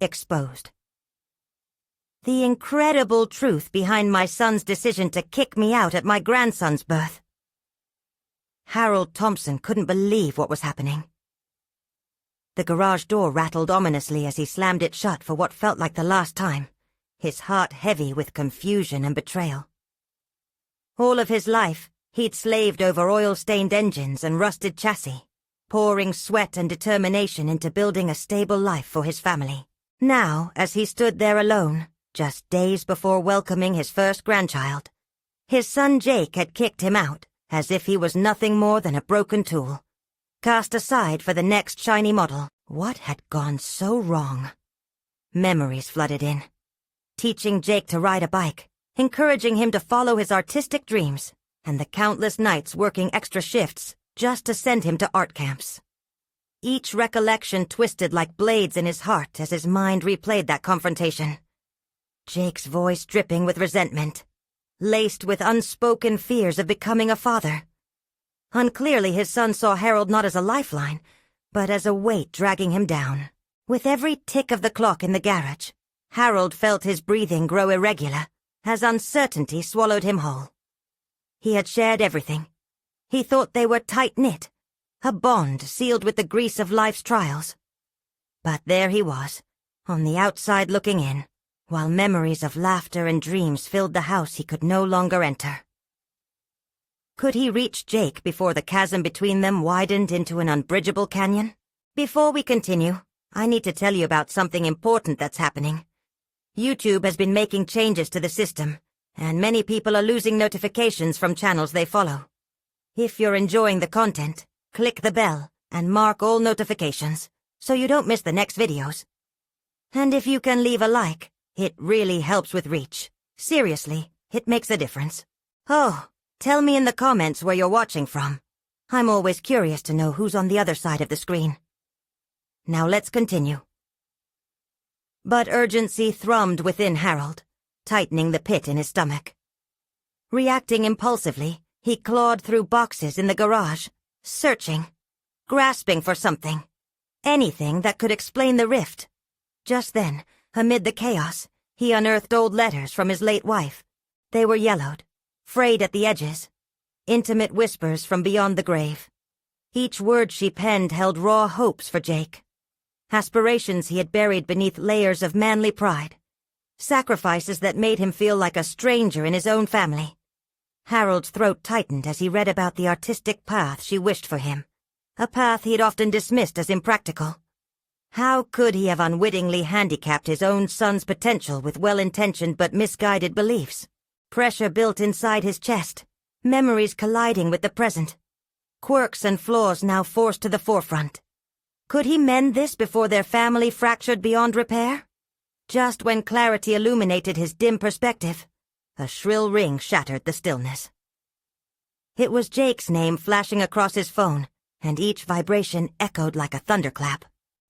exposed. The incredible truth behind my son's decision to kick me out at my grandson's birth. Harold Thompson couldn't believe what was happening. The garage door rattled ominously as he slammed it shut for what felt like the last time, his heart heavy with confusion and betrayal. All of his life, he'd slaved over oil-stained engines and rusted chassis, pouring sweat and determination into building a stable life for his family. Now, as he stood there alone, just days before welcoming his first grandchild, his son Jake had kicked him out, as if he was nothing more than a broken tool, cast aside for the next shiny model. What had gone so wrong? Memories flooded in. Teaching Jake to ride a bike, encouraging him to follow his artistic dreams, and the countless nights working extra shifts just to send him to art camps. Each recollection twisted like blades in his heart as his mind replayed that confrontation. Jake's voice dripping with resentment, laced with unspoken fears of becoming a father. Unclearly, his son saw Harold not as a lifeline, but as a weight dragging him down. With every tick of the clock in the garage, Harold felt his breathing grow irregular as uncertainty swallowed him whole. He had shared everything. He thought they were tight-knit, a bond sealed with the grease of life's trials. But there he was, on the outside looking in, while memories of laughter and dreams filled the house he could no longer enter. Could he reach Jake before the chasm between them widened into an unbridgeable canyon? Before we continue, I need to tell you about something important that's happening. YouTube has been making changes to the system, and many people are losing notifications from channels they follow. If you're enjoying the content, click the bell and mark all notifications so you don't miss the next videos. And if you can leave a like, it really helps with reach. Seriously, it makes a difference. Oh, tell me in the comments where you're watching from. I'm always curious to know who's on the other side of the screen. Now let's continue. But urgency thrummed within Harold, tightening the pit in his stomach. Reacting impulsively, he clawed through boxes in the garage, searching, grasping for something. Anything that could explain the rift. Just then, amid the chaos, he unearthed old letters from his late wife. They were yellowed, frayed at the edges, intimate whispers from beyond the grave. Each word she penned held raw hopes for Jake. Aspirations he had buried beneath layers of manly pride. Sacrifices that made him feel like a stranger in his own family. Harold's throat tightened as he read about the artistic path she wished for him, a path he had often dismissed as impractical. How could he have unwittingly handicapped his own son's potential with well-intentioned but misguided beliefs? Pressure built inside his chest, memories colliding with the present. Quirks and flaws now forced to the forefront. Could he mend this before their family fractured beyond repair? Just when clarity illuminated his dim perspective, a shrill ring shattered the stillness. It was Jake's name flashing across his phone, and each vibration echoed like a thunderclap.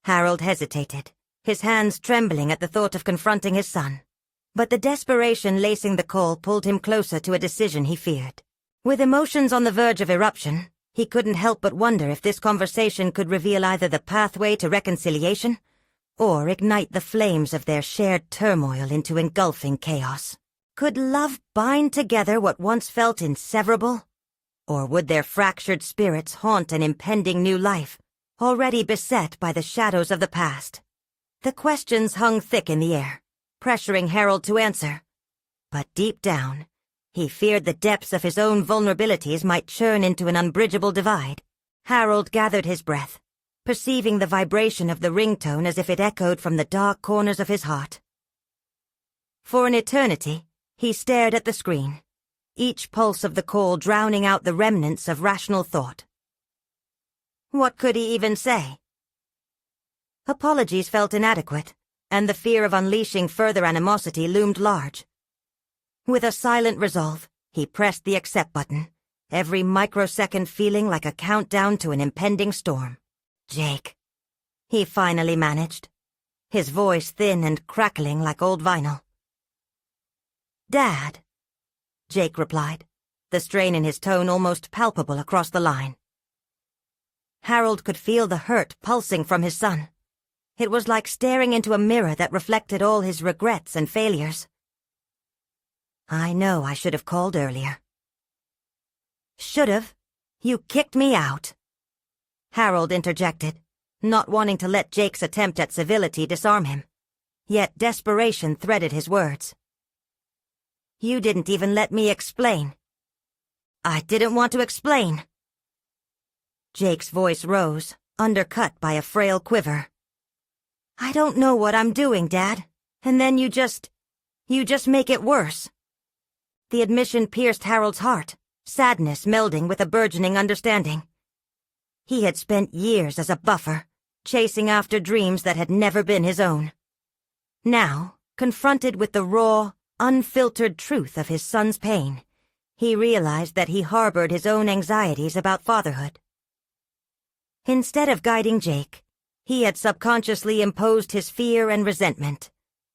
Harold hesitated, his hands trembling at the thought of confronting his son. But the desperation lacing the call pulled him closer to a decision he feared. With emotions on the verge of eruption, he couldn't help but wonder if this conversation could reveal either the pathway to reconciliation or ignite the flames of their shared turmoil into engulfing chaos. Could love bind together what once felt inseverable? Or would their fractured spirits haunt an impending new life, already beset by the shadows of the past? The questions hung thick in the air, pressuring Harold to answer. But deep down, he feared the depths of his own vulnerabilities might churn into an unbridgeable divide. Harold gathered his breath, perceiving the vibration of the ringtone as if it echoed from the dark corners of his heart. For an eternity, he stared at the screen, each pulse of the call drowning out the remnants of rational thought. What could he even say? Apologies felt inadequate, and the fear of unleashing further animosity loomed large. With a silent resolve, he pressed the accept button, every microsecond feeling like a countdown to an impending storm. Jake, he finally managed, his voice thin and crackling like old vinyl. Dad, Jake replied, the strain in his tone almost palpable across the line. Harold could feel the hurt pulsing from his son. It was like staring into a mirror that reflected all his regrets and failures. I know I should have called earlier. Should have? You kicked me out. Harold interjected, not wanting to let Jake's attempt at civility disarm him. Yet desperation threaded his words. You didn't even let me explain. I didn't want to explain. Jake's voice rose, undercut by a frail quiver. I don't know what I'm doing, Dad. And then you just make it worse. The admission pierced Harold's heart, sadness melding with a burgeoning understanding. He had spent years as a buffer, chasing after dreams that had never been his own. Now, confronted with the raw, unfiltered truth of his son's pain, he realized that he harbored his own anxieties about fatherhood. Instead of guiding Jake, he had subconsciously imposed his fear and resentment,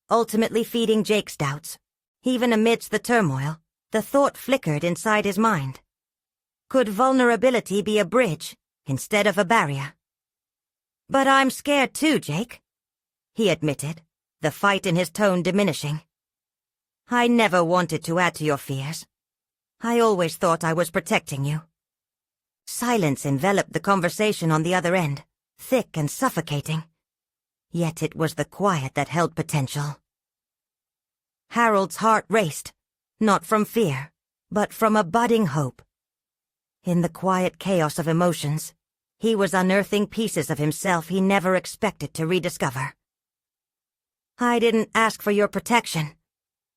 ultimately feeding Jake's doubts. Even amidst the turmoil, the thought flickered inside his mind. Could vulnerability be a bridge instead of a barrier? But I'm scared too, Jake, he admitted, the fight in his tone diminishing. I never wanted to add to your fears. I always thought I was protecting you. Silence enveloped the conversation on the other end, thick and suffocating. Yet it was the quiet that held potential. Harold's heart raced, not from fear, but from a budding hope. In the quiet chaos of emotions, he was unearthing pieces of himself he never expected to rediscover. I didn't ask for your protection,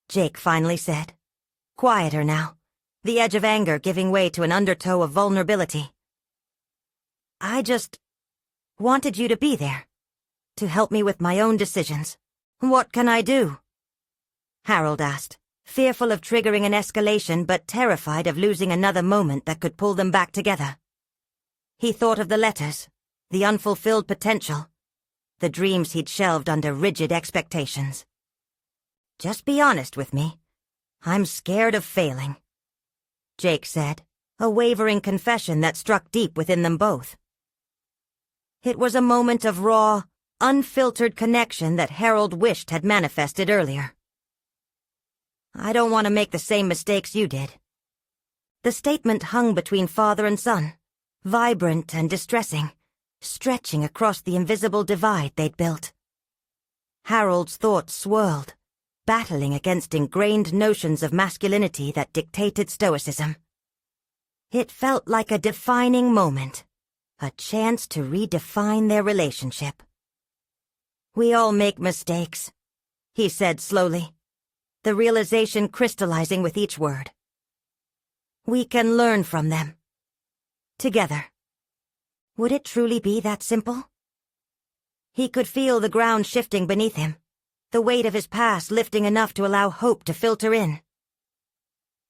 Jake finally said. Quieter now, the edge of anger giving way to an undertow of vulnerability. I just wanted you to be there, to help me with my own decisions. What can I do? Harold asked, fearful of triggering an escalation but terrified of losing another moment that could pull them back together. He thought of the letters, the unfulfilled potential, the dreams he'd shelved under rigid expectations. Just be honest with me. I'm scared of failing, Jake said, a wavering confession that struck deep within them both. It was a moment of raw, unfiltered connection that Harold wished had manifested earlier. I don't want to make the same mistakes you did. The statement hung between father and son, vibrant and distressing, stretching across the invisible divide they'd built. Harold's thoughts swirled, battling against ingrained notions of masculinity that dictated stoicism. It felt like a defining moment, a chance to redefine their relationship. We all make mistakes, he said slowly, the realization crystallizing with each word. We can learn from them. Together. Would it truly be that simple? He could feel the ground shifting beneath him, the weight of his past lifting enough to allow hope to filter in.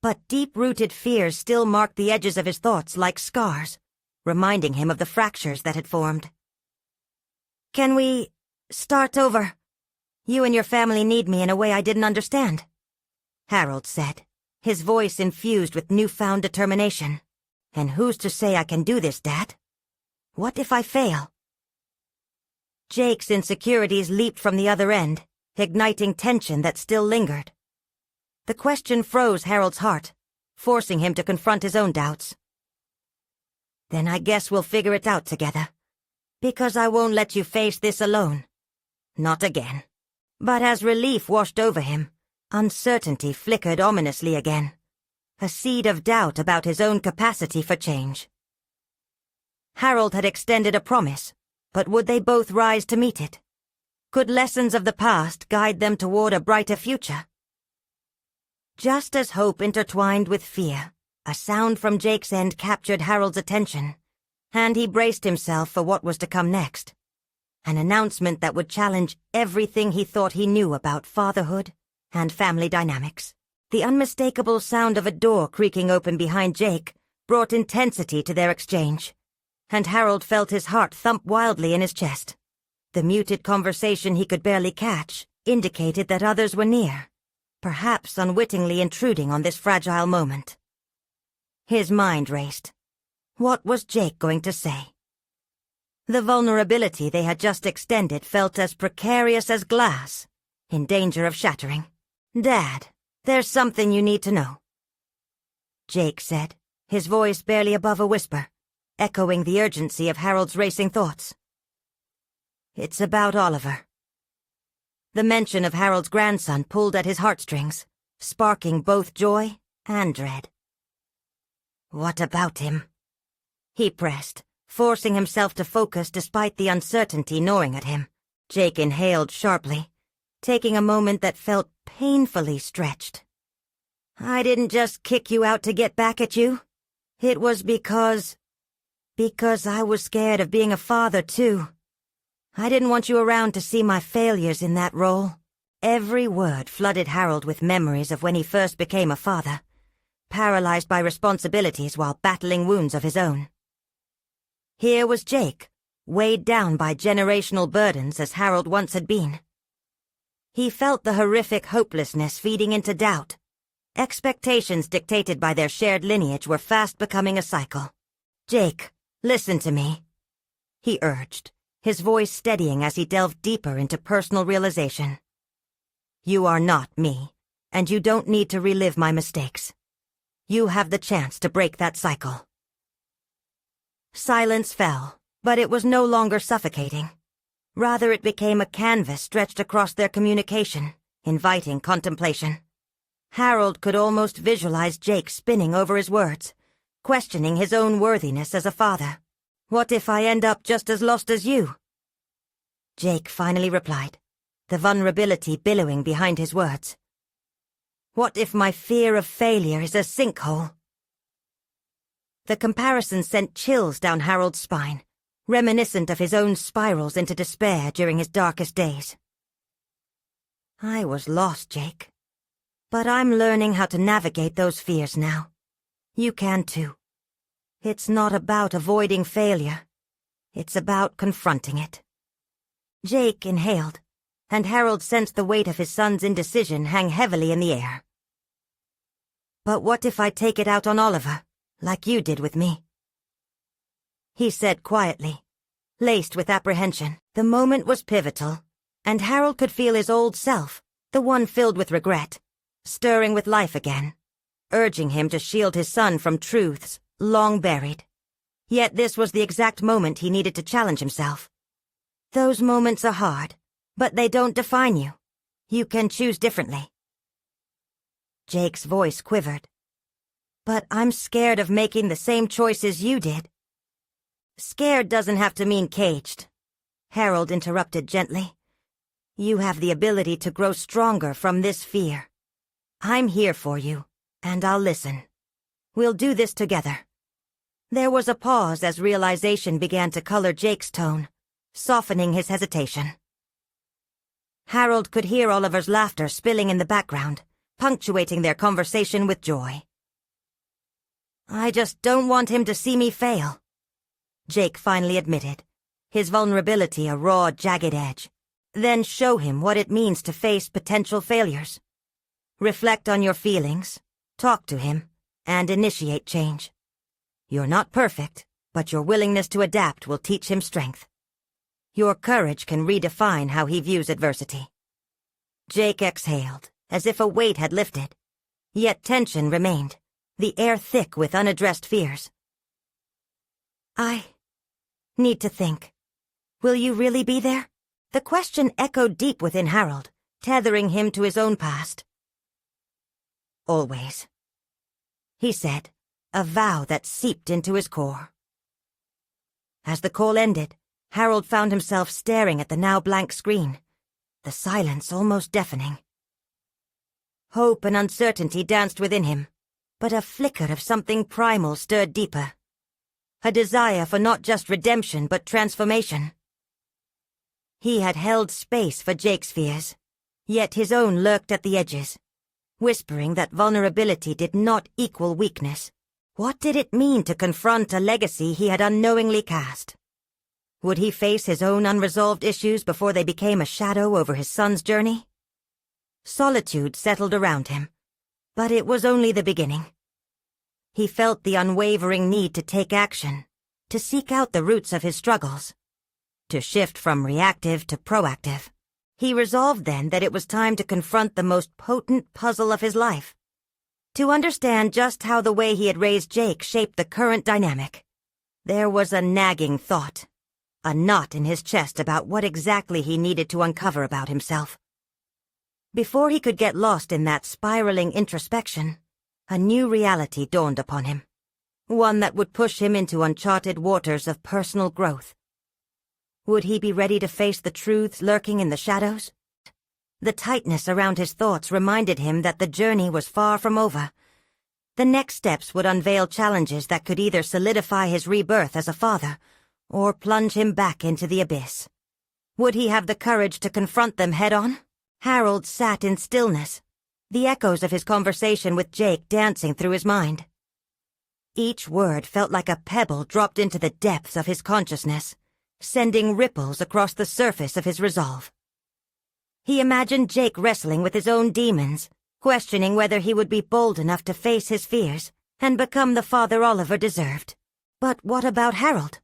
But deep-rooted fears still marked the edges of his thoughts like scars, reminding him of the fractures that had formed. Can we start over? You and your family need me in a way I didn't understand, Harold said, his voice infused with newfound determination. And who's to say I can do this, Dad? What if I fail? Jake's insecurities leaped from the other end, igniting tension that still lingered. The question froze Harold's heart, forcing him to confront his own doubts. Then I guess we'll figure it out together, because I won't let you face this alone. Not again. But as relief washed over him, uncertainty flickered ominously again, a seed of doubt about his own capacity for change. Harold had extended a promise, but would they both rise to meet it? Could lessons of the past guide them toward a brighter future? Just as hope intertwined with fear, a sound from Jake's end captured Harold's attention, and he braced himself for what was to come next. An announcement that would challenge everything he thought he knew about fatherhood and family dynamics. The unmistakable sound of a door creaking open behind Jake brought intensity to their exchange, and Harold felt his heart thump wildly in his chest. The muted conversation he could barely catch indicated that others were near, perhaps unwittingly intruding on this fragile moment. His mind raced. What was Jake going to say? The vulnerability they had just extended felt as precarious as glass, in danger of shattering. "Dad, there's something you need to know," Jake said, his voice barely above a whisper, echoing the urgency of Harold's racing thoughts. "It's about Oliver." The mention of Harold's grandson pulled at his heartstrings, sparking both joy and dread. "What about him?" he pressed, forcing himself to focus despite the uncertainty gnawing at him. Jake inhaled sharply, taking a moment that felt painfully stretched. "I didn't just kick you out to get back at you. It was because I was scared of being a father, too. I didn't want you around to see my failures in that role." Every word flooded Harold with memories of when he first became a father, paralyzed by responsibilities while battling wounds of his own. Here was Jake, weighed down by generational burdens as Harold once had been. He felt the horrific hopelessness feeding into doubt. Expectations dictated by their shared lineage were fast becoming a cycle. "Jake, listen to me," he urged, his voice steadying as he delved deeper into personal realization. "You are not me, and you don't need to relive my mistakes. You have the chance to break that cycle." Silence fell, but it was no longer suffocating. Rather, it became a canvas stretched across their communication, inviting contemplation. Harold could almost visualize Jake spinning over his words, questioning his own worthiness as a father. "What if I end up just as lost as you?" Jake finally replied, the vulnerability billowing behind his words. "What if my fear of failure is a sinkhole?" The comparison sent chills down Harold's spine, reminiscent of his own spirals into despair during his darkest days. "I was lost, Jake. But I'm learning how to navigate those fears now. You can too. It's not about avoiding failure. It's about confronting it." Jake inhaled, and Harold sensed the weight of his son's indecision hang heavily in the air. "But what if I take it out on Oliver, like you did with me?" he said quietly, laced with apprehension. The moment was pivotal, and Harold could feel his old self, the one filled with regret, stirring with life again, urging him to shield his son from truths long buried. Yet this was the exact moment he needed to challenge himself. Those moments are hard, but they don't define you. You can choose differently. Jake's voice quivered. "But I'm scared of making the same choices you did." "Scared doesn't have to mean caged," Harold interrupted gently. "You have the ability to grow stronger from this fear. I'm here for you, and I'll listen. We'll do this together." There was a pause as realization began to color Jake's tone, softening his hesitation. Harold could hear Oliver's laughter spilling in the background, punctuating their conversation with joy. "I just don't want him to see me fail," Jake finally admitted, his vulnerability a raw, jagged edge. "Then show him what it means to face potential failures. Reflect on your feelings, talk to him, and initiate change. You're not perfect, but your willingness to adapt will teach him strength. Your courage can redefine how he views adversity." Jake exhaled, as if a weight had lifted. Yet tension remained, the air thick with unaddressed fears. "I need to think. Will you really be there?" The question echoed deep within Harold, tethering him to his own past. "Always," he said, a vow that seeped into his core. As the call ended, Harold found himself staring at the now blank screen, the silence almost deafening. Hope and uncertainty danced within him, but a flicker of something primal stirred deeper. A desire for not just redemption but transformation. He had held space for Jake's fears, yet his own lurked at the edges, whispering that vulnerability did not equal weakness. What did it mean to confront a legacy he had unknowingly cast? Would he face his own unresolved issues before they became a shadow over his son's journey? Solitude settled around him, but it was only the beginning. He felt the unwavering need to take action, to seek out the roots of his struggles, to shift from reactive to proactive. He resolved then that it was time to confront the most potent puzzle of his life. To understand just how the way he had raised Jake shaped the current dynamic. There was a nagging thought, a knot in his chest about what exactly he needed to uncover about himself. Before he could get lost in that spiraling introspection, a new reality dawned upon him. One that would push him into uncharted waters of personal growth. Would he be ready to face the truths lurking in the shadows? The tightness around his thoughts reminded him that the journey was far from over. The next steps would unveil challenges that could either solidify his rebirth as a father, or plunge him back into the abyss. Would he have the courage to confront them head-on? Harold sat in stillness, the echoes of his conversation with Jake dancing through his mind. Each word felt like a pebble dropped into the depths of his consciousness, sending ripples across the surface of his resolve. He imagined Jake wrestling with his own demons, questioning whether he would be bold enough to face his fears and become the father Oliver deserved. But what about Harold?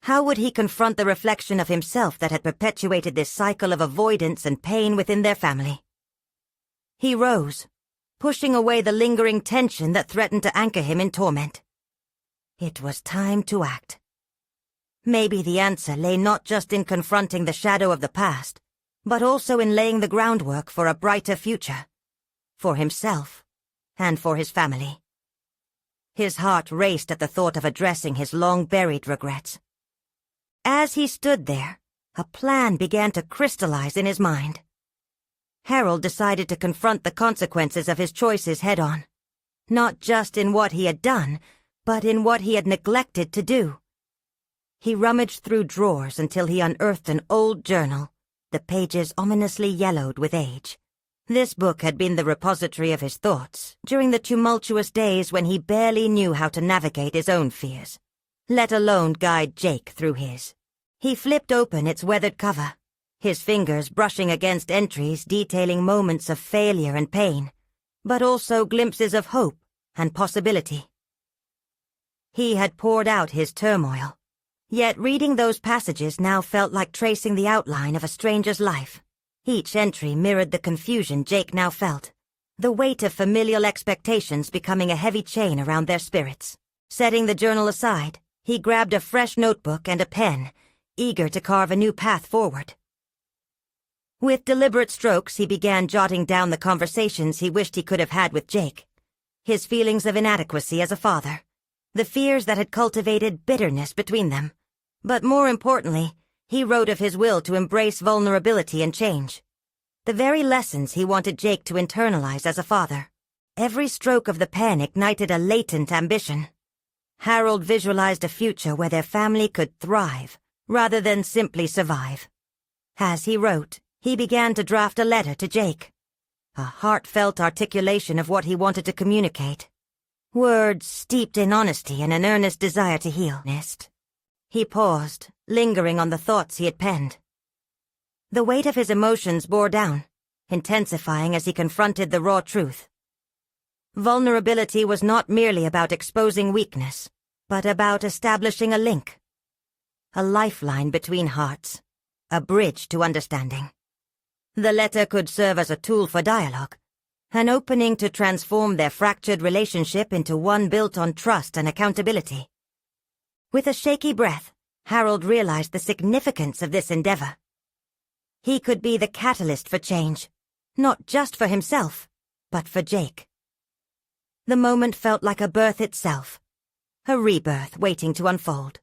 How would he confront the reflection of himself that had perpetuated this cycle of avoidance and pain within their family? He rose, pushing away the lingering tension that threatened to anchor him in torment. It was time to act. Maybe the answer lay not just in confronting the shadow of the past, but also in laying the groundwork for a brighter future. For himself, and for his family. His heart raced at the thought of addressing his long-buried regrets. As he stood there, a plan began to crystallize in his mind. Harold decided to confront the consequences of his choices head-on, not just in what he had done, but in what he had neglected to do. He rummaged through drawers until he unearthed an old journal, the pages ominously yellowed with age. This book had been the repository of his thoughts during the tumultuous days when he barely knew how to navigate his own fears, let alone guide Jake through his. He flipped open its weathered cover, his fingers brushing against entries detailing moments of failure and pain, but also glimpses of hope and possibility. He had poured out his turmoil, yet reading those passages now felt like tracing the outline of a stranger's life. Each entry mirrored the confusion Jake now felt, the weight of familial expectations becoming a heavy chain around their spirits. Setting the journal aside, he grabbed a fresh notebook and a pen, eager to carve a new path forward. With deliberate strokes, he began jotting down the conversations he wished he could have had with Jake, his feelings of inadequacy as a father, the fears that had cultivated bitterness between them, but more importantly, he wrote of his will to embrace vulnerability and change. The very lessons he wanted Jake to internalize as a father. Every stroke of the pen ignited a latent ambition. Harold visualized a future where their family could thrive, rather than simply survive. As he wrote, he began to draft a letter to Jake. A heartfelt articulation of what he wanted to communicate. Words steeped in honesty and an earnest desire to heal. He paused, lingering on the thoughts he had penned. The weight of his emotions bore down, intensifying as he confronted the raw truth. Vulnerability was not merely about exposing weakness, but about establishing a link. A lifeline between hearts, a bridge to understanding. The letter could serve as a tool for dialogue, an opening to transform their fractured relationship into one built on trust and accountability. With a shaky breath, Harold realized the significance of this endeavor. He could be the catalyst for change, not just for himself, but for Jake. The moment felt like a birth itself, a rebirth waiting to unfold.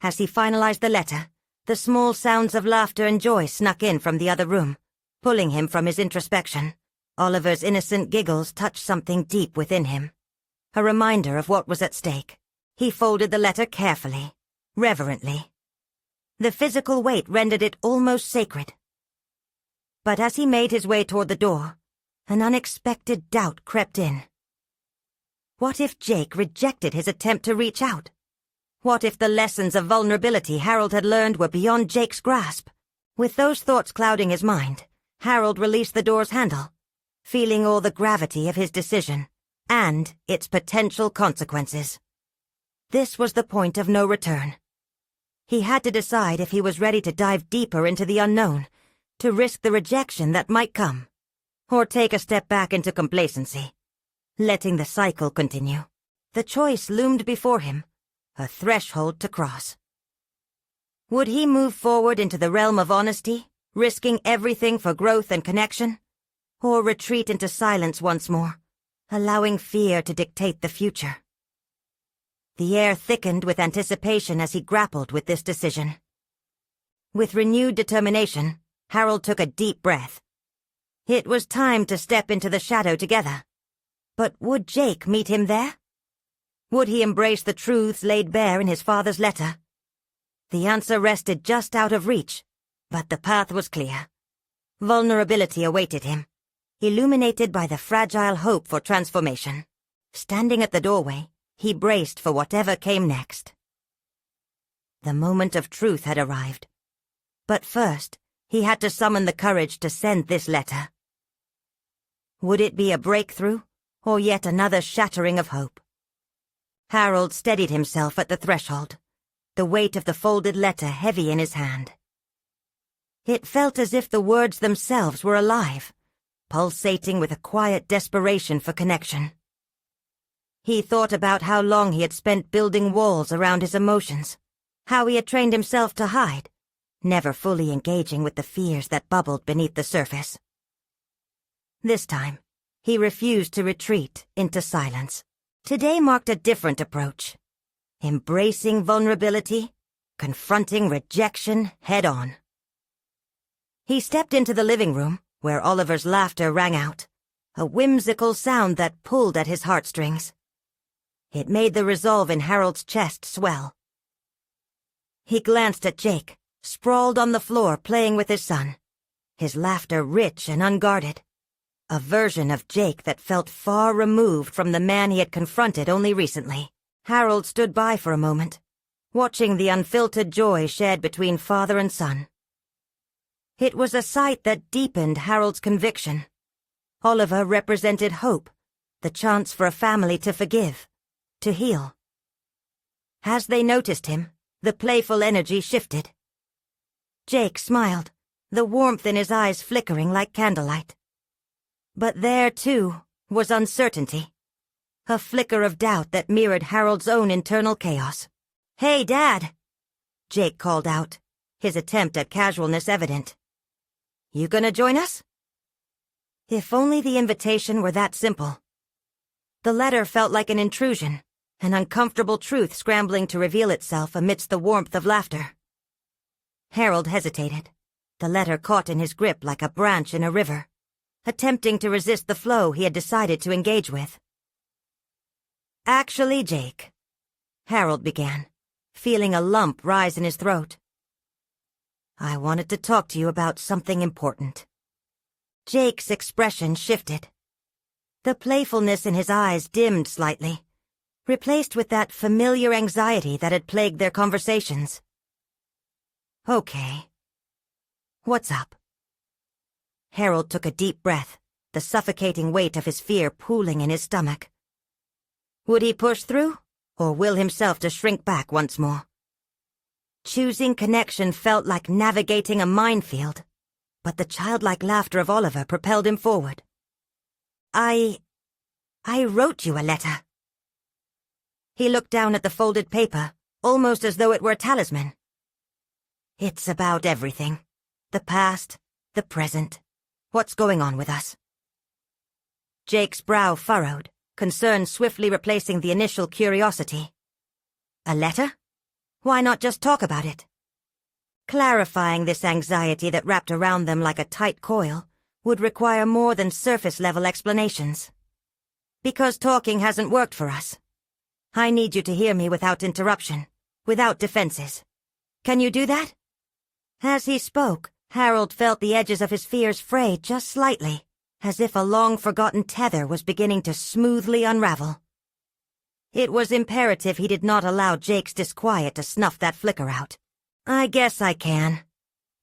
As he finalized the letter, the small sounds of laughter and joy snuck in from the other room, pulling him from his introspection. Oliver's innocent giggles touched something deep within him, a reminder of what was at stake. He folded the letter carefully, reverently. The physical weight rendered it almost sacred. But as he made his way toward the door, an unexpected doubt crept in. What if Jake rejected his attempt to reach out? What if the lessons of vulnerability Harold had learned were beyond Jake's grasp? With those thoughts clouding his mind, Harold released the door's handle, feeling all the gravity of his decision and its potential consequences. This was the point of no return. He had to decide if he was ready to dive deeper into the unknown, to risk the rejection that might come, or take a step back into complacency, letting the cycle continue. The choice loomed before him, a threshold to cross. Would he move forward into the realm of honesty, risking everything for growth and connection, or retreat into silence once more, allowing fear to dictate the future? The air thickened with anticipation as he grappled with this decision. With renewed determination, Harold took a deep breath. It was time to step into the shadow together. But would Jake meet him there? Would he embrace the truths laid bare in his father's letter? The answer rested just out of reach, but the path was clear. Vulnerability awaited him, illuminated by the fragile hope for transformation. Standing at the doorway, he braced for whatever came next. The moment of truth had arrived. But first, he had to summon the courage to send this letter. Would it be a breakthrough, or yet another shattering of hope? Harold steadied himself at the threshold, the weight of the folded letter heavy in his hand. It felt as if the words themselves were alive, pulsating with a quiet desperation for connection. He thought about how long he had spent building walls around his emotions, how he had trained himself to hide, never fully engaging with the fears that bubbled beneath the surface. This time, he refused to retreat into silence. Today marked a different approach, embracing vulnerability, confronting rejection head-on. He stepped into the living room, where Oliver's laughter rang out, a whimsical sound that pulled at his heartstrings. It made the resolve in Harold's chest swell. He glanced at Jake, sprawled on the floor playing with his son, his laughter rich and unguarded, a version of Jake that felt far removed from the man he had confronted only recently. Harold stood by for a moment, watching the unfiltered joy shared between father and son. It was a sight that deepened Harold's conviction. Oliver represented hope, the chance for a family to forgive, to heal. As they noticed him, the playful energy shifted. Jake smiled, the warmth in his eyes flickering like candlelight. But there, too, was uncertainty, a flicker of doubt that mirrored Harold's own internal chaos. "Hey, Dad!" Jake called out, his attempt at casualness evident. "You gonna join us?" If only the invitation were that simple. The letter felt like an intrusion, an uncomfortable truth scrambling to reveal itself amidst the warmth of laughter. Harold hesitated, the letter caught in his grip like a branch in a river, attempting to resist the flow he had decided to engage with. "Actually, Jake," Harold began, feeling a lump rise in his throat. "I wanted to talk to you about something important." Jake's expression shifted. The playfulness in his eyes dimmed slightly, replaced with that familiar anxiety that had plagued their conversations. "Okay. What's up?" Harold took a deep breath, the suffocating weight of his fear pooling in his stomach. Would he push through, or will himself to shrink back once more? Choosing connection felt like navigating a minefield, but the childlike laughter of Oliver propelled him forward. I wrote you a letter." He looked down at the folded paper, almost as though it were a talisman. "It's about everything. The past, the present, what's going on with us." Jake's brow furrowed, concern swiftly replacing the initial curiosity. "A letter? Why not just talk about it?" Clarifying this anxiety that wrapped around them like a tight coil would require more than surface-level explanations. "Because talking hasn't worked for us. I need you to hear me without interruption, without defenses. Can you do that?" As he spoke, Harold felt the edges of his fears fray just slightly, as if a long-forgotten tether was beginning to smoothly unravel. It was imperative he did not allow Jake's disquiet to snuff that flicker out. "I guess I can,"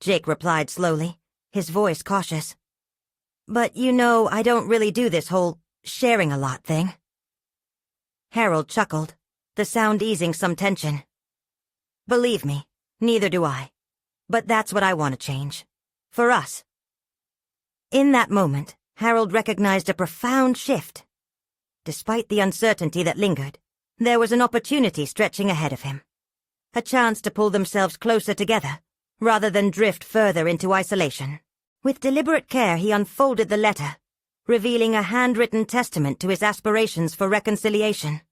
Jake replied slowly, his voice cautious. "But you know I don't really do this whole sharing a lot thing." Harold chuckled, the sound easing some tension. "Believe me, Neither do I. But that's what I want to change. For us. In that moment, Harold recognized a profound shift. Despite the uncertainty that lingered, there was an opportunity stretching ahead of him. A chance to pull themselves closer together, rather than drift further into isolation. With deliberate care, he unfolded the letter, revealing a handwritten testament to his aspirations for reconciliation.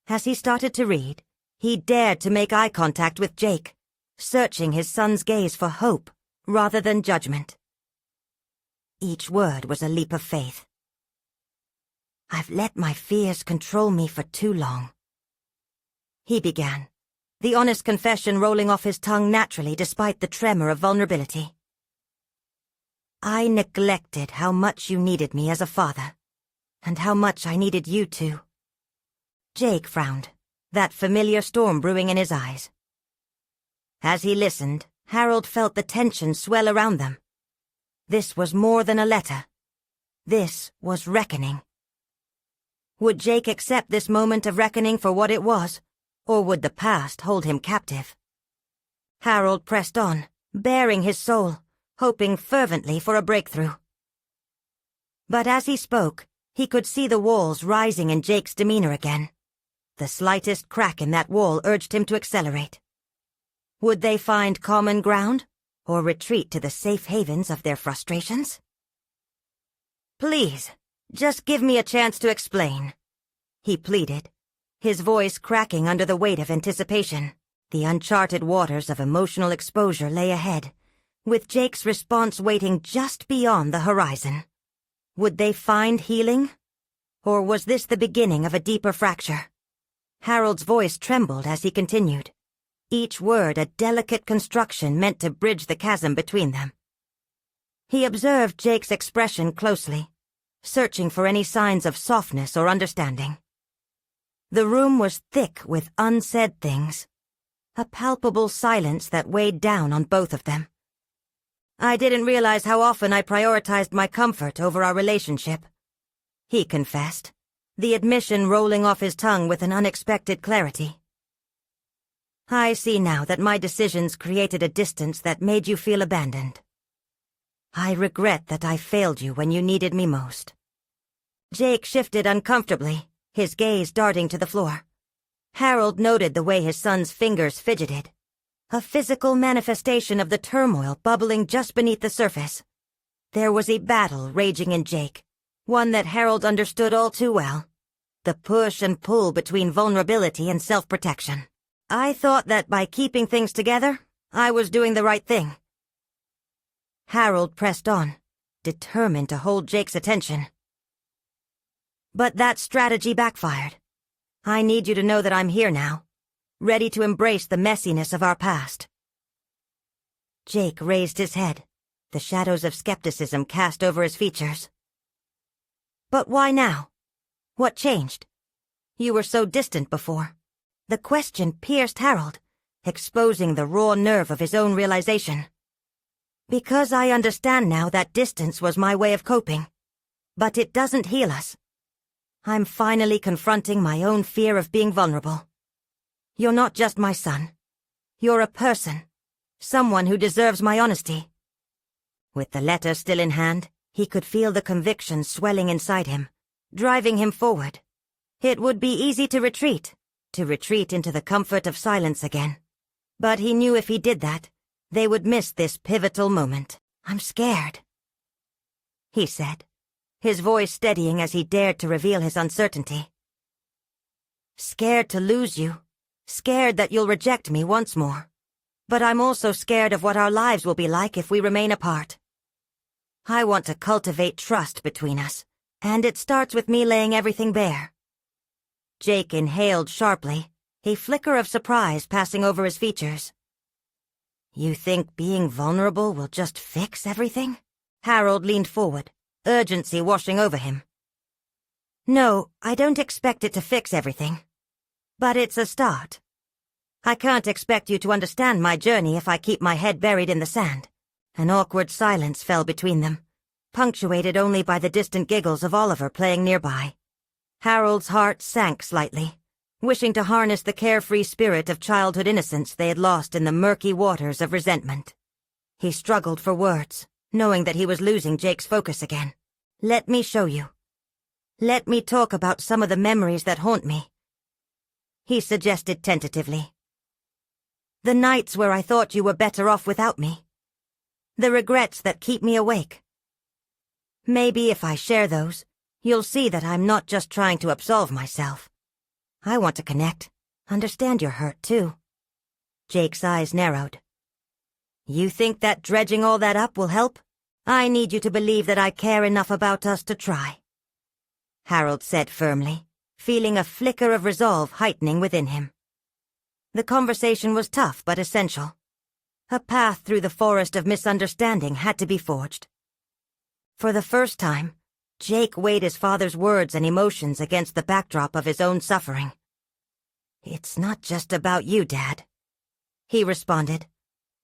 As he started to read, he dared to make eye contact with Jake, searching his son's gaze for hope rather than judgment. Each word was a leap of faith. "I've let my fears control me for too long," he began, the honest confession rolling off his tongue naturally despite the tremor of vulnerability. "I neglected how much you needed me as a father, and how much I needed you too." Jake frowned, that familiar storm brewing in his eyes. As he listened, Harold felt the tension swell around them. This was more than a letter. This was reckoning. Would Jake accept this moment of reckoning for what it was, or would the past hold him captive? Harold pressed on, baring his soul, hoping fervently for a breakthrough. But as he spoke, he could see the walls rising in Jake's demeanor again. The slightest crack in that wall urged him to accelerate. Would they find common ground, or retreat to the safe havens of their frustrations? "Please, just give me a chance to explain," he pleaded, his voice cracking under the weight of anticipation. The uncharted waters of emotional exposure lay ahead, with Jake's response waiting just beyond the horizon. Would they find healing? Or was this the beginning of a deeper fracture? Harold's voice trembled as he continued, each word a delicate construction meant to bridge the chasm between them. He observed Jake's expression closely, searching for any signs of softness or understanding. The room was thick with unsaid things, a palpable silence that weighed down on both of them. "I didn't realize how often I prioritized my comfort over our relationship," he confessed, the admission rolling off his tongue with an unexpected clarity. "I see now that my decisions created a distance that made you feel abandoned. I regret that I failed you when you needed me most." Jake shifted uncomfortably, his gaze darting to the floor. Harold noted the way his son's fingers fidgeted, a physical manifestation of the turmoil bubbling just beneath the surface. There was a battle raging in Jake, one that Harold understood all too well, the push and pull between vulnerability and self-protection. "I thought that by keeping things together, I was doing the right thing." Harold pressed on, determined to hold Jake's attention. "But that strategy backfired. I need you to know that I'm here now, ready to embrace the messiness of our past." Jake raised his head, the shadows of skepticism cast over his features. "But why now? What changed? You were so distant before." The question pierced Harold, exposing the raw nerve of his own realization. "Because I understand now that distance was my way of coping. But it doesn't heal us. I'm finally confronting my own fear of being vulnerable. You're not just my son. You're a person, someone who deserves my honesty." With the letter still in hand, he could feel the conviction swelling inside him, driving him forward. It would be easy to retreat into the comfort of silence again. But he knew if he did that, they would miss this pivotal moment. "I'm scared," he said, his voice steadying as he dared to reveal his uncertainty. "Scared to lose you, scared that you'll reject me once more. But I'm also scared of what our lives will be like if we remain apart. I want to cultivate trust between us, and it starts with me laying everything bare." Jake inhaled sharply, a flicker of surprise passing over his features. "You think being vulnerable will just fix everything?" Harold leaned forward, urgency washing over him. "No, I don't expect it to fix everything. But it's a start. I can't expect you to understand my journey if I keep my head buried in the sand." An awkward silence fell between them, punctuated only by the distant giggles of Oliver playing nearby. Harold's heart sank slightly, wishing to harness the carefree spirit of childhood innocence they had lost in the murky waters of resentment. He struggled for words, knowing that he was losing Jake's focus again. "Let me show you. Let me talk about some of the memories that haunt me," he suggested tentatively. "The nights where I thought you were better off without me. The regrets that keep me awake. Maybe if I share those, you'll see that I'm not just trying to absolve myself. I want to connect, understand your hurt too." Jake's eyes narrowed. "You think that dredging all that up will help? I need you to believe that I care enough about us to try," Harold said firmly, feeling a flicker of resolve heightening within him. The conversation was tough but essential. A path through the forest of misunderstanding had to be forged. For the first time, Jake weighed his father's words and emotions against the backdrop of his own suffering. "It's not just about you, Dad," he responded,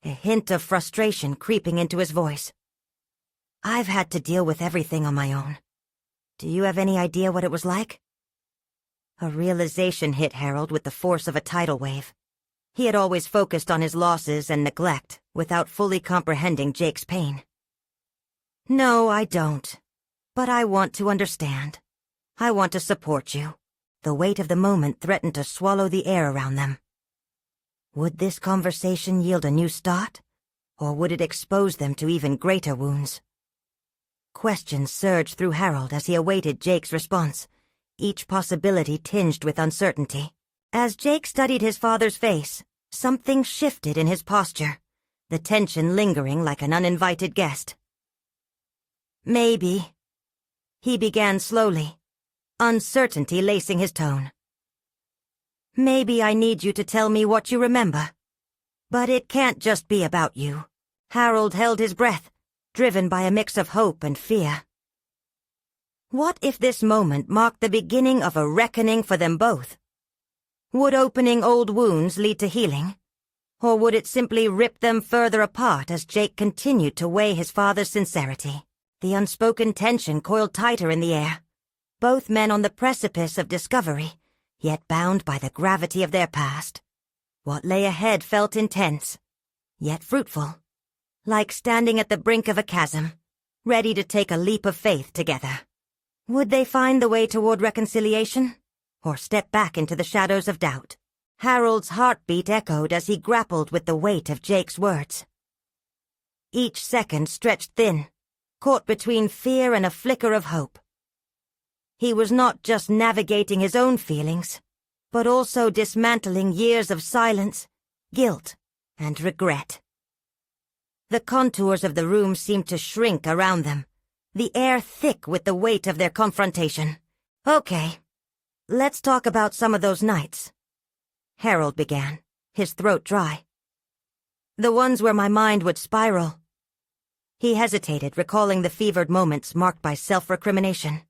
a hint of frustration creeping into his voice. "I've had to deal with everything on my own. Do you have any idea what it was like?" A realization hit Harold with the force of a tidal wave. He had always focused on his losses and neglect without fully comprehending Jake's pain. "No, I don't. But I want to understand. I want to support you." The weight of the moment threatened to swallow the air around them. Would this conversation yield a new start, or would it expose them to even greater wounds? Questions surged through Harold as he awaited Jake's response, each possibility tinged with uncertainty. As Jake studied his father's face, something shifted in his posture, the tension lingering like an uninvited guest. "Maybe," he began slowly, uncertainty lacing his tone. "Maybe I need you to tell me what you remember. But it can't just be about you." Harold held his breath, driven by a mix of hope and fear. What if this moment marked the beginning of a reckoning for them both? Would opening old wounds lead to healing? Or would it simply rip them further apart as Jake continued to weigh his father's sincerity? The unspoken tension coiled tighter in the air, both men on the precipice of discovery, yet bound by the gravity of their past. What lay ahead felt intense, yet fruitful, like standing at the brink of a chasm, ready to take a leap of faith together. Would they find the way toward reconciliation, or step back into the shadows of doubt? Harold's heartbeat echoed as he grappled with the weight of Jake's words. Each second stretched thin, caught between fear and a flicker of hope. He was not just navigating his own feelings, but also dismantling years of silence, guilt, and regret. The contours of the room seemed to shrink around them, the air thick with the weight of their confrontation. "Okay, let's talk about some of those nights," Harold began, his throat dry. "The ones where my mind would spiral." He hesitated, recalling the fevered moments marked by self-recrimination.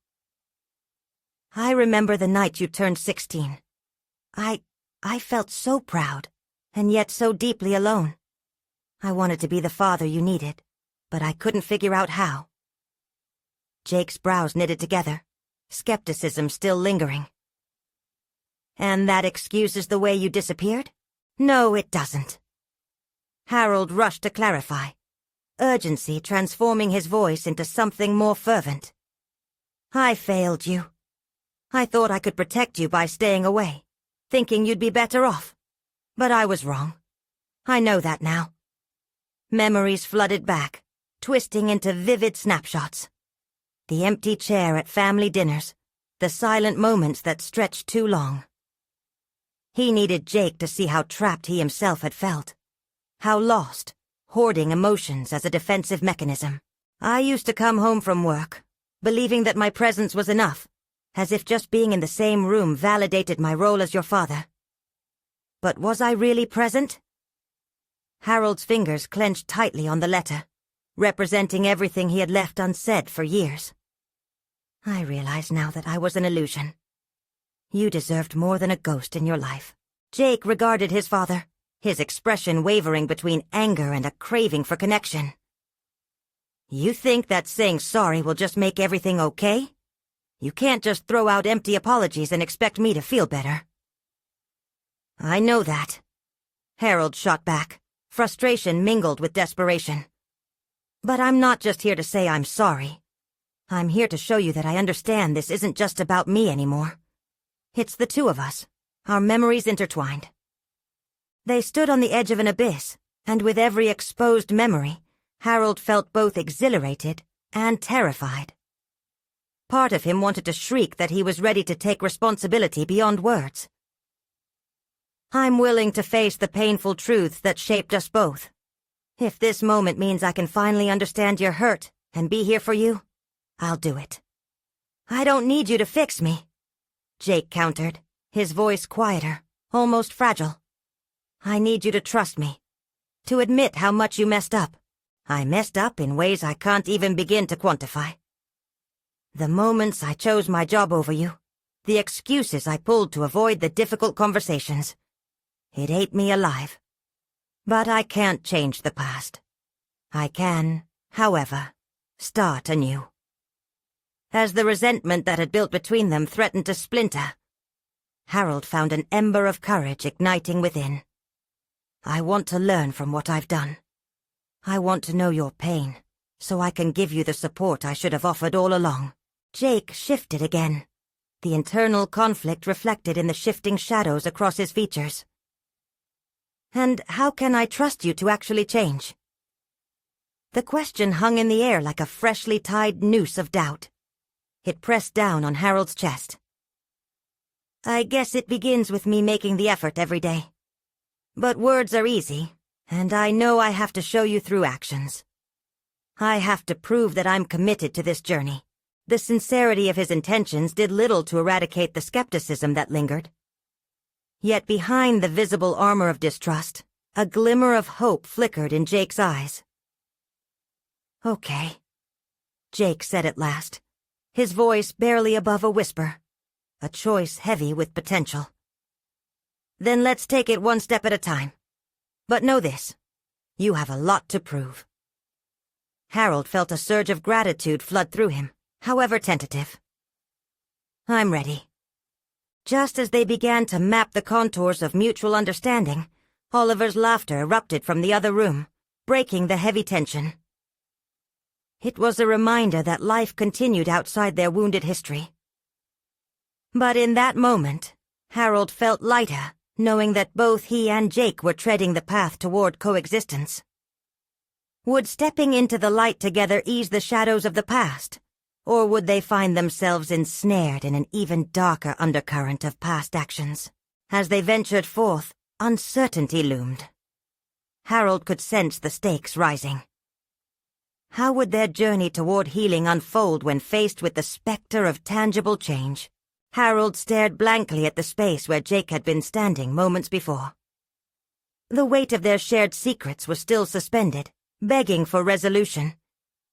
"I remember the night you turned 16. I felt so proud, and yet so deeply alone. I wanted to be the father you needed, but I couldn't figure out how." Jake's brows knitted together, skepticism still lingering. "And that excuses the way you disappeared?" "No, it doesn't." Harold rushed to clarify, urgency transforming his voice into something more fervent. "I failed you. I thought I could protect you by staying away, thinking you'd be better off. But I was wrong. I know that now." Memories flooded back, twisting into vivid snapshots. The empty chair at family dinners, the silent moments that stretched too long. He needed Jake to see how trapped he himself had felt, how lost, hoarding emotions as a defensive mechanism. "I used to come home from work, believing that my presence was enough, as if just being in the same room validated my role as your father. But was I really present?" Harold's fingers clenched tightly on the letter, representing everything he had left unsaid for years. "I realize now that I was an illusion. You deserved more than a ghost in your life." Jake regarded his father, his expression wavering between anger and a craving for connection. "You think that saying sorry will just make everything okay? You can't just throw out empty apologies and expect me to feel better." I know that. Harold shot back, frustration mingled with desperation. But I'm not just here to say I'm sorry. I'm here to show you that I understand this isn't just about me anymore. It's the two of us, our memories intertwined. They stood on the edge of an abyss, and with every exposed memory, Harold felt both exhilarated and terrified. Part of him wanted to shriek that he was ready to take responsibility beyond words. I'm willing to face the painful truths that shaped us both. If this moment means I can finally understand your hurt and be here for you, I'll do it. I don't need you to fix me, Jake countered, his voice quieter, almost fragile. I need you to trust me, to admit how much you messed up. I messed up in ways I can't even begin to quantify. The moments I chose my job over you, the excuses I pulled to avoid the difficult conversations. It ate me alive. But I can't change the past. I can, however, start anew. As the resentment that had built between them threatened to splinter, Harold found an ember of courage igniting within. I want to learn from what I've done. I want to know your pain, so I can give you the support I should have offered all along. Jake shifted again, the internal conflict reflected in the shifting shadows across his features. And how can I trust you to actually change? The question hung in the air like a freshly tied noose of doubt. It pressed down on Harold's chest. I guess it begins with me making the effort every day. But words are easy, and I know I have to show you through actions. I have to prove that I'm committed to this journey. The sincerity of his intentions did little to eradicate the skepticism that lingered. Yet behind the visible armor of distrust, a glimmer of hope flickered in Jake's eyes. Okay, Jake said at last, his voice barely above a whisper, a choice heavy with potential. Then let's take it one step at a time. But know this, you have a lot to prove. Harold felt a surge of gratitude flood through him, however tentative. I'm ready. Just as they began to map the contours of mutual understanding, Oliver's laughter erupted from the other room, breaking the heavy tension. It was a reminder that life continued outside their wounded history. But in that moment, Harold felt lighter, knowing that both he and Jake were treading the path toward coexistence. Would stepping into the light together ease the shadows of the past? Or would they find themselves ensnared in an even darker undercurrent of past actions? As they ventured forth, uncertainty loomed. Harold could sense the stakes rising. How would their journey toward healing unfold when faced with the specter of tangible change? Harold stared blankly at the space where Jake had been standing moments before. The weight of their shared secrets was still suspended, begging for resolution.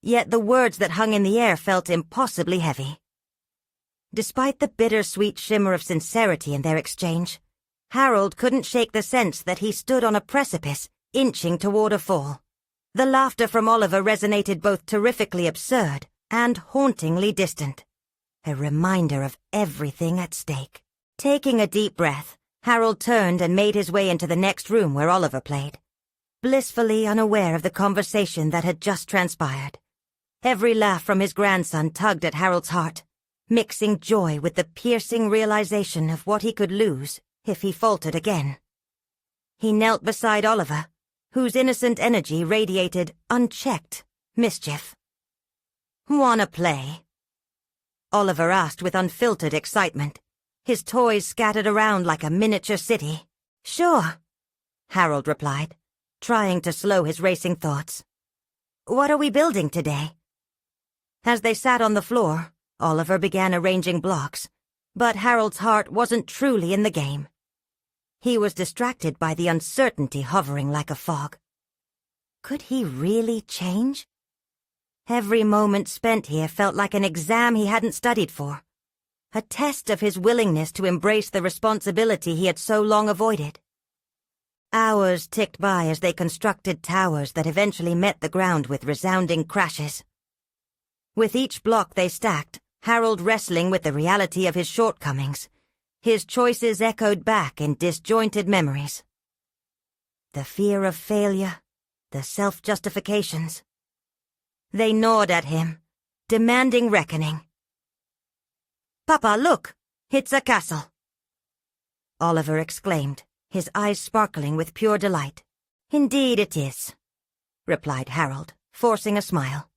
Yet the words that hung in the air felt impossibly heavy. Despite the bittersweet shimmer of sincerity in their exchange, Harold couldn't shake the sense that he stood on a precipice, inching toward a fall. The laughter from Oliver resonated both terrifically absurd and hauntingly distant, a reminder of everything at stake. Taking a deep breath, Harold turned and made his way into the next room where Oliver played, blissfully unaware of the conversation that had just transpired. Every laugh from his grandson tugged at Harold's heart, mixing joy with the piercing realization of what he could lose if he faltered again. He knelt beside Oliver, whose innocent energy radiated unchecked mischief. "Wanna play?" Oliver asked with unfiltered excitement, his toys scattered around like a miniature city. "Sure," Harold replied, trying to slow his racing thoughts. "What are we building today?" As they sat on the floor, Oliver began arranging blocks, but Harold's heart wasn't truly in the game. He was distracted by the uncertainty hovering like a fog. Could he really change? Every moment spent here felt like an exam he hadn't studied for, a test of his willingness to embrace the responsibility he had so long avoided. Hours ticked by as they constructed towers that eventually met the ground with resounding crashes. With each block they stacked, Harold wrestling with the reality of his shortcomings, His choices echoed back in disjointed memories. The fear of failure, the self-justifications. They gnawed at him, demanding reckoning. "Papa, look! It's a castle!" Oliver exclaimed, his eyes sparkling with pure delight. "Indeed it is," replied Harold, forcing a smile.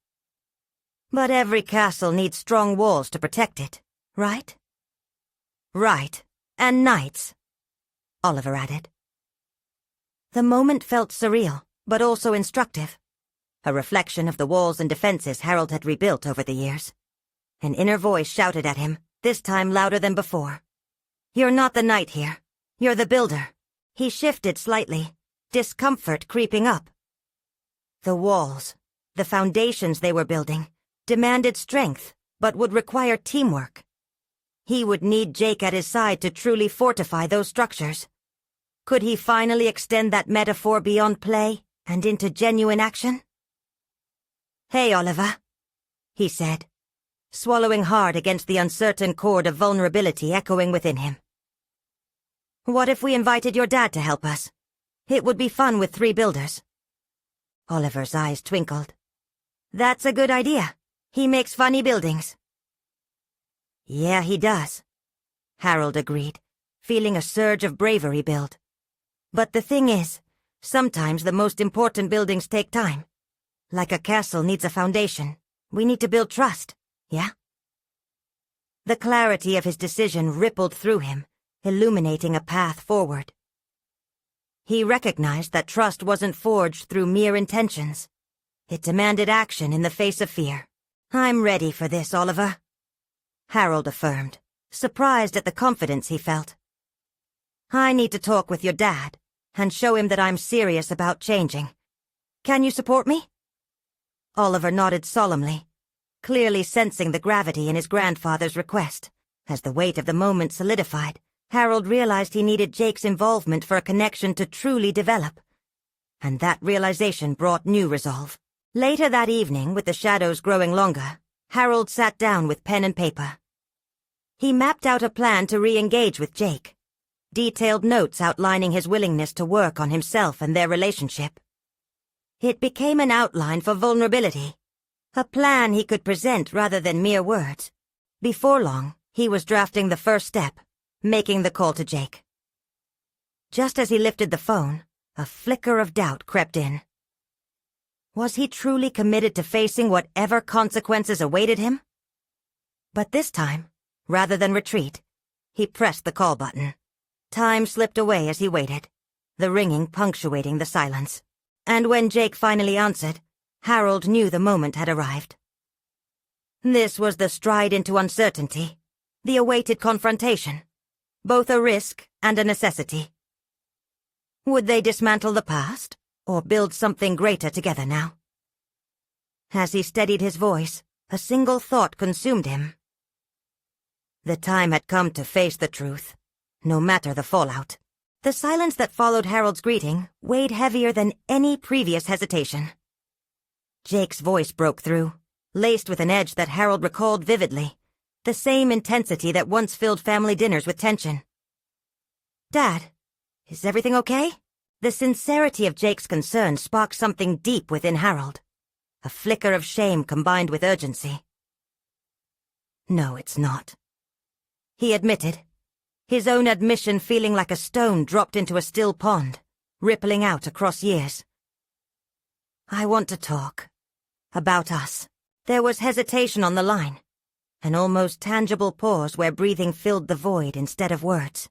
"But every castle needs strong walls to protect it, right?" "Right, and knights," Oliver added. The moment felt surreal, but also instructive. A reflection of the walls and defenses Harold had rebuilt over the years. An inner voice shouted at him, this time louder than before. "You're not the knight here. You're the builder." He shifted slightly, discomfort creeping up. The walls, the foundations they were building, demanded strength, but would require teamwork. He would need Jake at his side to truly fortify those structures. Could he finally extend that metaphor beyond play and into genuine action? "Hey, Oliver," he said, swallowing hard against the uncertain chord of vulnerability echoing within him. "What if we invited your dad to help us? It would be fun with 3 builders." Oliver's eyes twinkled. "That's a good idea. He makes funny buildings." "Yeah, he does," Harold agreed, feeling a surge of bravery build. "But the thing is, sometimes the most important buildings take time. Like a castle needs a foundation. We need to build trust, yeah?" The clarity of his decision rippled through him, illuminating a path forward. He recognized that trust wasn't forged through mere intentions. It demanded action in the face of fear. "I'm ready for this, Oliver," Harold affirmed, surprised at the confidence he felt. "I need to talk with your dad and show him that I'm serious about changing. Can you support me?" Oliver nodded solemnly, clearly sensing the gravity in his grandfather's request. As the weight of the moment solidified, Harold realized he needed Jake's involvement for a connection to truly develop. And that realization brought new resolve. Later that evening, with the shadows growing longer, Harold sat down with pen and paper. He mapped out a plan to re-engage with Jake, detailed notes outlining his willingness to work on himself and their relationship. It became an outline for vulnerability, a plan he could present rather than mere words. Before long, he was drafting the first step, making the call to Jake. Just as he lifted the phone, a flicker of doubt crept in. Was he truly committed to facing whatever consequences awaited him? But this time, rather than retreat, he pressed the call button. Time slipped away as he waited, the ringing punctuating the silence. And when Jake finally answered, Harold knew the moment had arrived. This was the stride into uncertainty, the awaited confrontation, both a risk and a necessity. Would they dismantle the past, or build something greater together now? As he steadied his voice, a single thought consumed him. The time had come to face the truth, no matter the fallout. The silence that followed Harold's greeting weighed heavier than any previous hesitation. Jake's voice broke through, laced with an edge that Harold recalled vividly, the same intensity that once filled family dinners with tension. "Dad, is everything okay?" The sincerity of Jake's concern sparked something deep within Harold, a flicker of shame combined with urgency. "No, it's not," he admitted, his own admission feeling like a stone dropped into a still pond, rippling out across years. "I want to talk. About us." There was hesitation on the line, an almost tangible pause where breathing filled the void instead of words.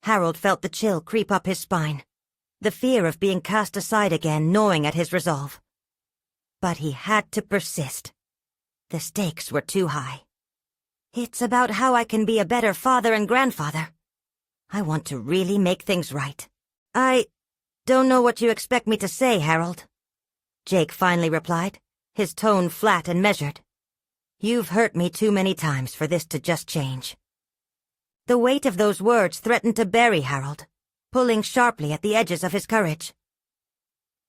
Harold felt the chill creep up his spine, the fear of being cast aside again gnawing at his resolve. But he had to persist. The stakes were too high. "It's about how I can be a better father and grandfather. I want to really make things right." "I don't know what you expect me to say, Harold," Jake finally replied, his tone flat and measured. "You've hurt me too many times for this to just change." The weight of those words threatened to bury Harold, pulling sharply at the edges of his courage.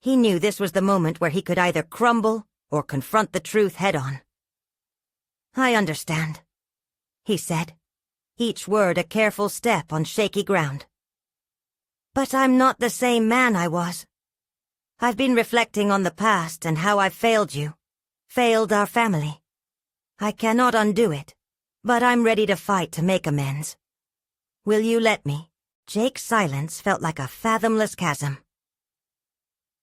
He knew this was the moment where he could either crumble or confront the truth head-on. "I understand," he said, each word a careful step on shaky ground. But I'm not the same man I was. I've been reflecting on the past and how I've failed you, failed our family. I cannot undo it, but I'm ready to fight to make amends. Will you let me? Jake's silence felt like a fathomless chasm.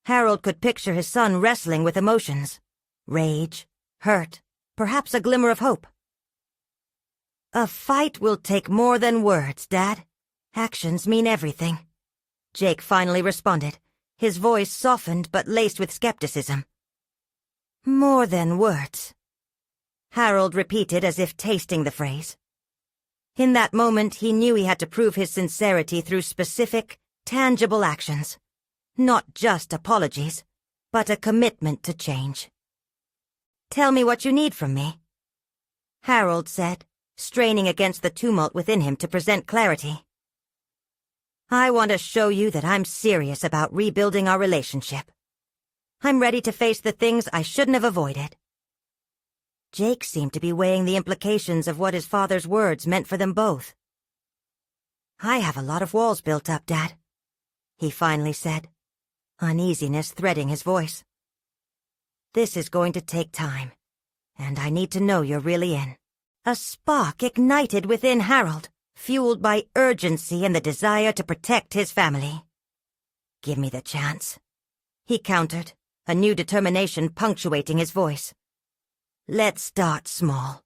Harold could picture his son wrestling with emotions. Rage, hurt, perhaps a glimmer of hope. A fight will take more than words, Dad. Actions mean everything. Jake finally responded, his voice softened but laced with skepticism. More than words. Harold repeated as if tasting the phrase. In that moment, he knew he had to prove his sincerity through specific, tangible actions. Not just apologies, but a commitment to change. Tell me what you need from me, Harold said, straining against the tumult within him to present clarity. I want to show you that I'm serious about rebuilding our relationship. I'm ready to face the things I shouldn't have avoided. Jake seemed to be weighing the implications of what his father's words meant for them both. I have a lot of walls built up, Dad, he finally said, uneasiness threading his voice. This is going to take time, and I need to know you're really in. A spark ignited within Harold, fueled by urgency and the desire to protect his family. Give me the chance, he countered, a new determination punctuating his voice. Let's start small.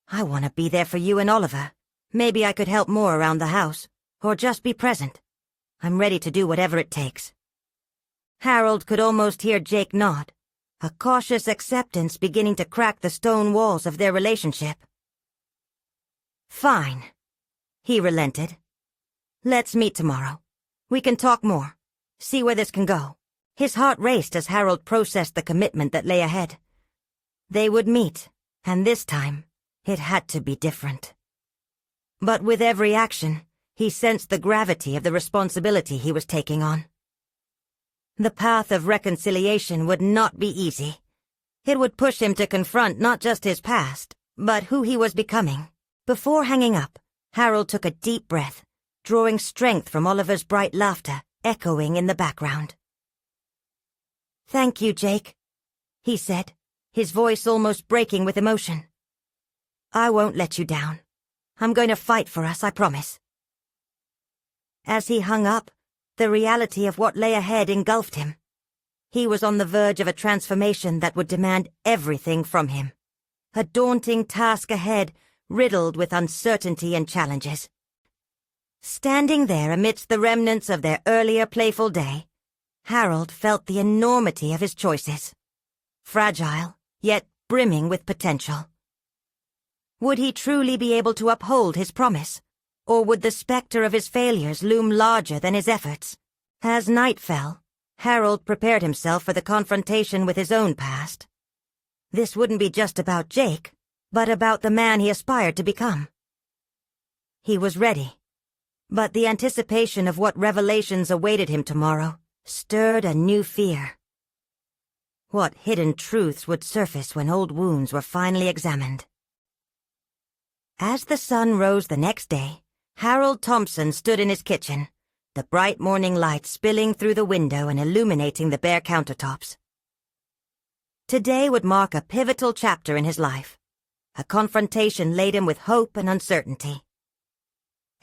I want to be there for you and Oliver. Maybe I could help more around the house, or just be present. I'm ready to do whatever it takes. Harold could almost hear Jake nod, a cautious acceptance beginning to crack the stone walls of their relationship. Fine, he relented. Let's meet tomorrow. We can talk more, see where this can go. His heart raced as Harold processed the commitment that lay ahead. They would meet, and this time, it had to be different. But with every action, he sensed the gravity of the responsibility he was taking on. The path of reconciliation would not be easy. It would push him to confront not just his past, but who he was becoming. Before hanging up, Harold took a deep breath, drawing strength from Oliver's bright laughter echoing in the background. Thank you, Jake, he said, his voice almost breaking with emotion. I won't let you down. I'm going to fight for us, I promise. As he hung up, the reality of what lay ahead engulfed him. He was on the verge of a transformation that would demand everything from him. A daunting task ahead, riddled with uncertainty and challenges. Standing there amidst the remnants of their earlier playful day, Harold felt the enormity of his choices. Fragile, yet brimming with potential. Would he truly be able to uphold his promise, or would the specter of his failures loom larger than his efforts? As night fell, Harold prepared himself for the confrontation with his own past. This wouldn't be just about Jake, but about the man he aspired to become. He was ready, but the anticipation of what revelations awaited him tomorrow stirred a new fear. What hidden truths would surface when old wounds were finally examined? As the sun rose the next day, Harold Thompson stood in his kitchen, the bright morning light spilling through the window and illuminating the bare countertops. Today would mark a pivotal chapter in his life, a confrontation laden with hope and uncertainty.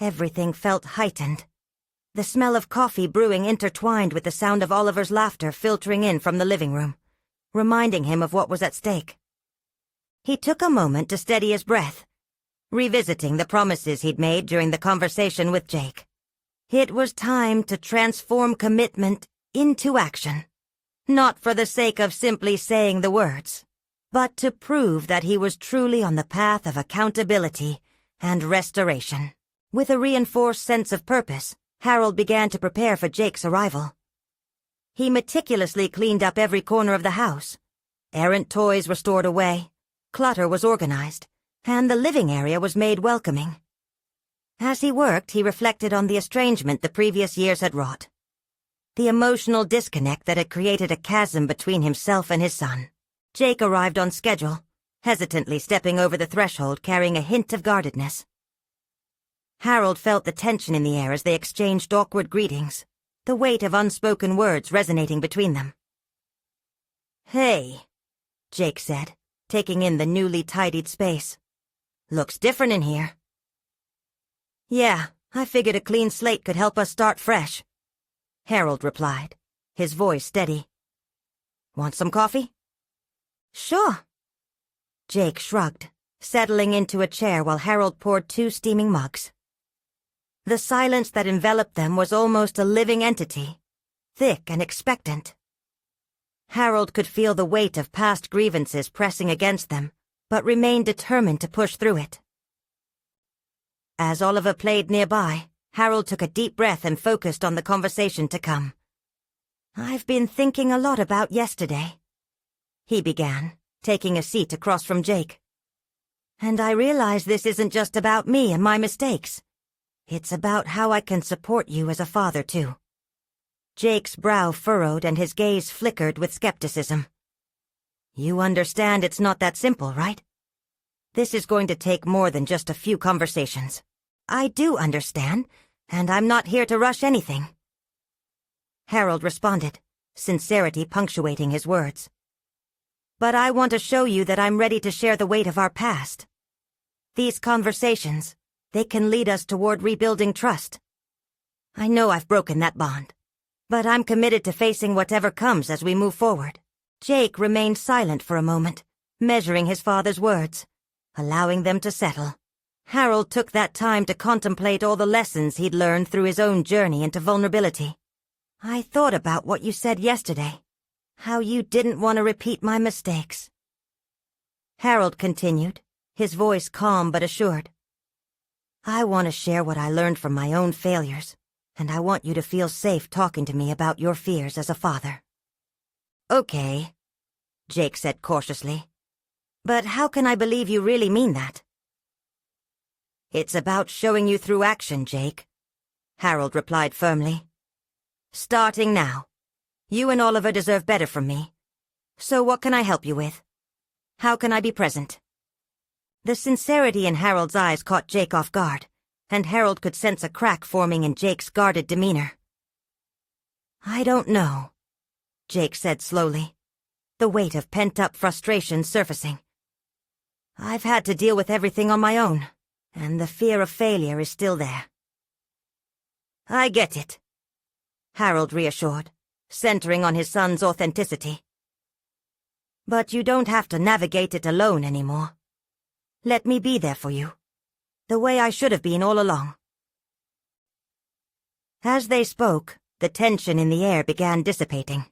Everything felt heightened. The smell of coffee brewing intertwined with the sound of Oliver's laughter filtering in from the living room, reminding him of what was at stake. He took a moment to steady his breath, revisiting the promises he'd made during the conversation with Jake. It was time to transform commitment into action, not for the sake of simply saying the words, but to prove that he was truly on the path of accountability and restoration. With a reinforced sense of purpose, Harold began to prepare for Jake's arrival. He meticulously cleaned up every corner of the house. Errant toys were stored away, clutter was organized, and the living area was made welcoming. As he worked, he reflected on the estrangement the previous years had wrought, the emotional disconnect that had created a chasm between himself and his son. Jake arrived on schedule, hesitantly stepping over the threshold carrying a hint of guardedness. Harold felt the tension in the air as they exchanged awkward greetings, the weight of unspoken words resonating between them. "Hey," Jake said, taking in the newly tidied space. "Looks different in here." "Yeah, I figured a clean slate could help us start fresh," Harold replied, his voice steady. "Want some coffee?" "Sure." Jake shrugged, settling into a chair while Harold poured 2 steaming mugs. The silence that enveloped them was almost a living entity, thick and expectant. Harold could feel the weight of past grievances pressing against them, but remained determined to push through it. As Oliver played nearby, Harold took a deep breath and focused on the conversation to come. "I've been thinking a lot about yesterday," he began, taking a seat across from Jake. "And I realize this isn't just about me and my mistakes. It's about how I can support you as a father, too." Jake's brow furrowed and his gaze flickered with skepticism. "You understand it's not that simple, right? This is going to take more than just a few conversations." "I do understand, and I'm not here to rush anything," Harold responded, sincerity punctuating his words. "But I want to show you that I'm ready to share the weight of our past. These conversations, they can lead us toward rebuilding trust. I know I've broken that bond, but I'm committed to facing whatever comes as we move forward." Jake remained silent for a moment, measuring his father's words, allowing them to settle. Harold took that time to contemplate all the lessons he'd learned through his own journey into vulnerability. "I thought about what you said yesterday, how you didn't want to repeat my mistakes," Harold continued, his voice calm but assured. "I want to share what I learned from my own failures, and I want you to feel safe talking to me about your fears as a father." "Okay," Jake said cautiously. "But how can I believe you really mean that?" "It's about showing you through action, Jake," Harold replied firmly. "Starting now. You and Oliver deserve better from me. So what can I help you with? How can I be present?" The sincerity in Harold's eyes caught Jake off guard, and Harold could sense a crack forming in Jake's guarded demeanor. "I don't know," Jake said slowly, the weight of pent-up frustration surfacing. "I've had to deal with everything on my own, and the fear of failure is still there." "I get it," Harold reassured, centering on his son's authenticity. "But you don't have to navigate it alone anymore. Let me be there for you, the way I should have been all along." As they spoke, the tension in the air began dissipating.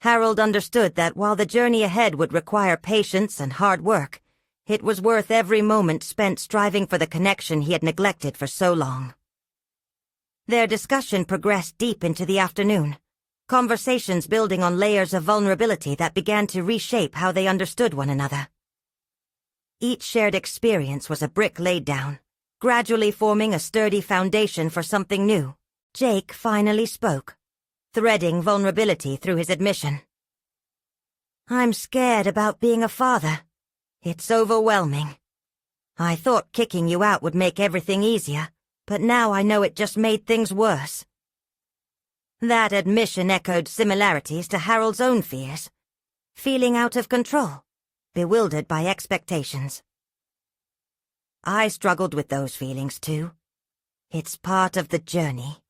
Harold understood that while the journey ahead would require patience and hard work, it was worth every moment spent striving for the connection he had neglected for so long. Their discussion progressed deep into the afternoon, conversations building on layers of vulnerability that began to reshape how they understood one another. Each shared experience was a brick laid down, gradually forming a sturdy foundation for something new. Jake finally spoke, threading vulnerability through his admission. "I'm scared about being a father. It's overwhelming. I thought kicking you out would make everything easier, but now I know it just made things worse." That admission echoed similarities to Harold's own fears, feeling out of control, bewildered by expectations. "I struggled with those feelings too. It's part of the journey,"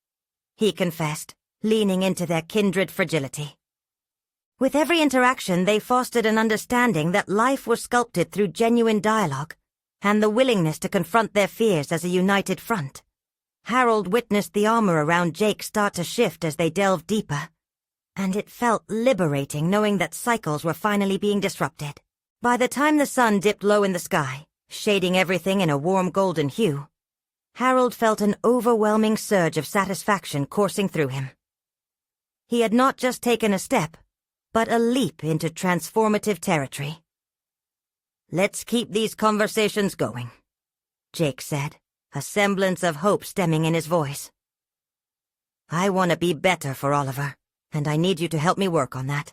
he confessed, leaning into their kindred fragility. With every interaction, they fostered an understanding that life was sculpted through genuine dialogue and the willingness to confront their fears as a united front. Harold witnessed the armor around Jake start to shift as they delved deeper, and it felt liberating knowing that cycles were finally being disrupted. By the time the sun dipped low in the sky, shading everything in a warm golden hue, Harold felt an overwhelming surge of satisfaction coursing through him. He had not just taken a step, but a leap into transformative territory. "Let's keep these conversations going," Jake said, a semblance of hope stemming in his voice. "I want to be better for Oliver, and I need you to help me work on that.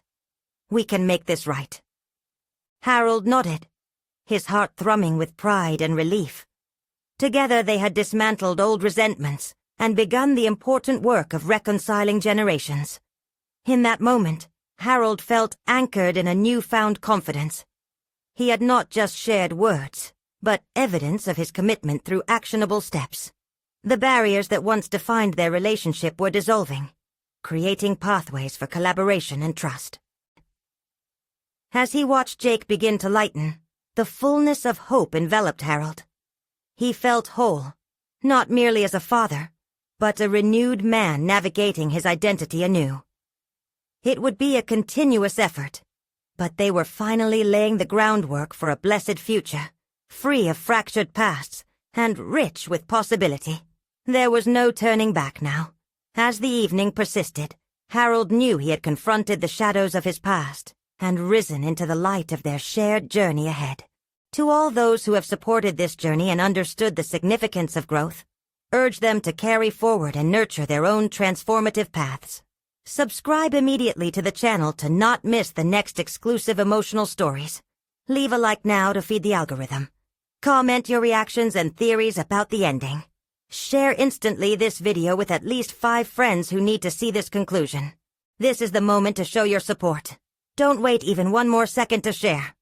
We can make this right." Harold nodded, his heart thrumming with pride and relief. Together they had dismantled old resentments and begun the important work of reconciling generations. In that moment, Harold felt anchored in a newfound confidence. He had not just shared words, but evidence of his commitment through actionable steps. The barriers that once defined their relationship were dissolving, creating pathways for collaboration and trust. As he watched Jake begin to lighten, the fullness of hope enveloped Harold. He felt whole, not merely as a father, but a renewed man navigating his identity anew. It would be a continuous effort, but they were finally laying the groundwork for a blessed future, free of fractured pasts and rich with possibility. There was no turning back now. As the evening persisted, Harold knew he had confronted the shadows of his past and risen into the light of their shared journey ahead. To all those who have supported this journey and understood the significance of growth, urge them to carry forward and nurture their own transformative paths. Subscribe immediately to the channel to not miss the next exclusive emotional stories. Leave a like now to feed the algorithm. Comment your reactions and theories about the ending. Share instantly this video with at least 5 friends who need to see this conclusion. This is the moment to show your support. Don't wait even one more second to share.